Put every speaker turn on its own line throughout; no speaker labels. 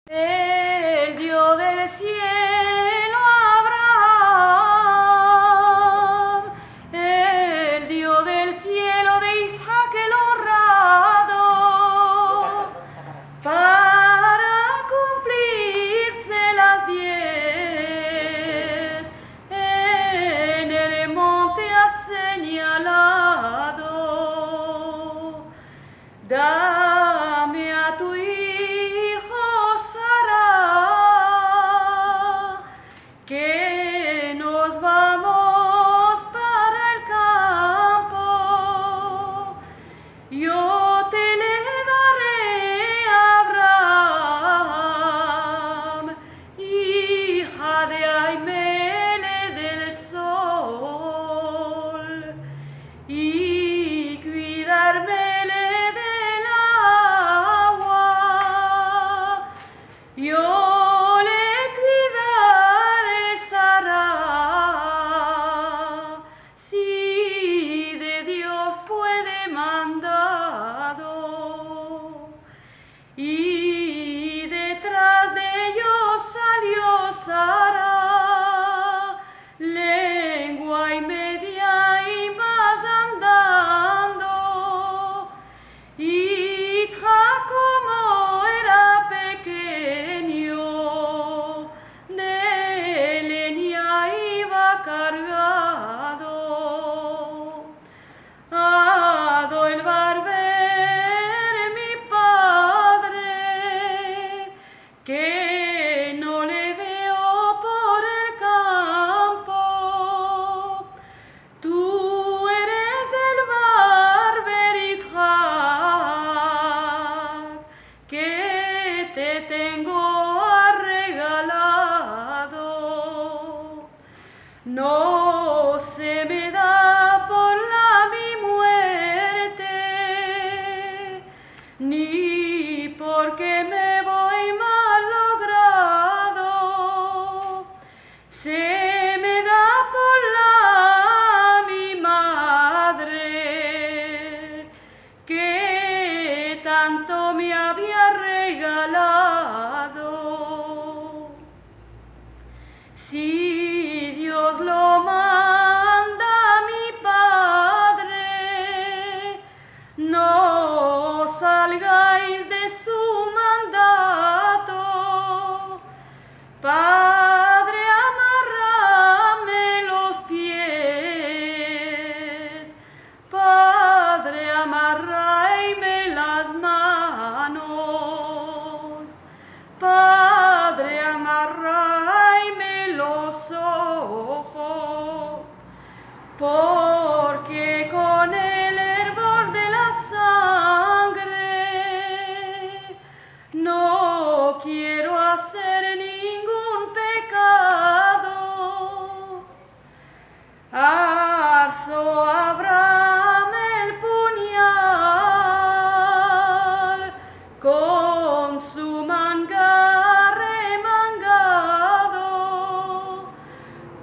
El Dios del cielo, Abraham, el Dios del cielo de Isaac el honrado, para cumplirse las 10, en el monte ha señalado. Dame a tu hijo Sara, que nos vamos para el campo. Yo te le daré a Abraham, hija de Aimele del sol, y cuidarme del agua. Yo le cuidaré, Sara, si de Dios fue demandado. Y detrás de ellos salió Sara, lengua y media y más andando. Y como era pequeño, de leña iba cargado. Ado el barber, mi padre, que no le veo por el campo. Tú eres el barber, Itzhak, que te tengo regalado. No se me da por mi muerte, ni porque me voy mal logrado. Se me da por mi madre, que tanto me había regalado. Si Dios lo manda, mi padre, no salgáis de su mandato. Padre, amárrame los pies. Padre, amarráime las manos. Padre, amarráime los ojos, porque con el hervor de la sangre no quiero hacer ningún pecado. Alzó Abraham el puñal con su mangar remangado,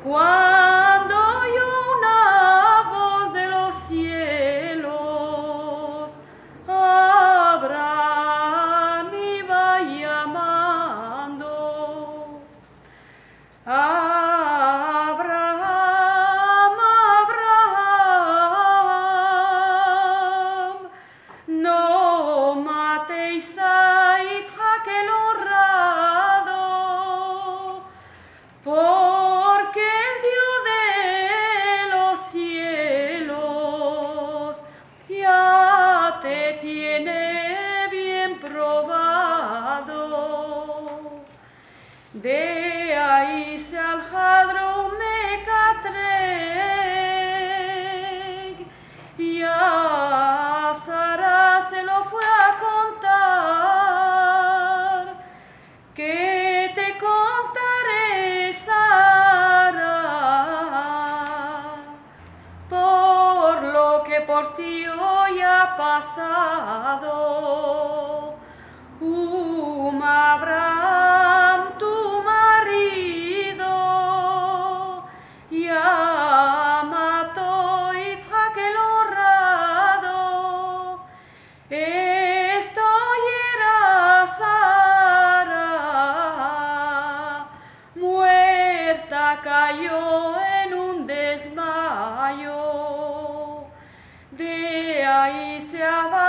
cuando oyó una voz de los cielos, Abraham iba llamando. Abraham, Abraham, no matéis a Itzhak el honrado, porque el Dios de los cielos ya te tiene bien probado. De ahí se aljadró Mecatreg, y a Sara se lo fue a contar. ¿Qué te contaré, Sara? Por lo que por ti hoy ha pasado. Abraham, tu marido, ya mató Itzhak el honrado. Esto era Sara. crea y se ama.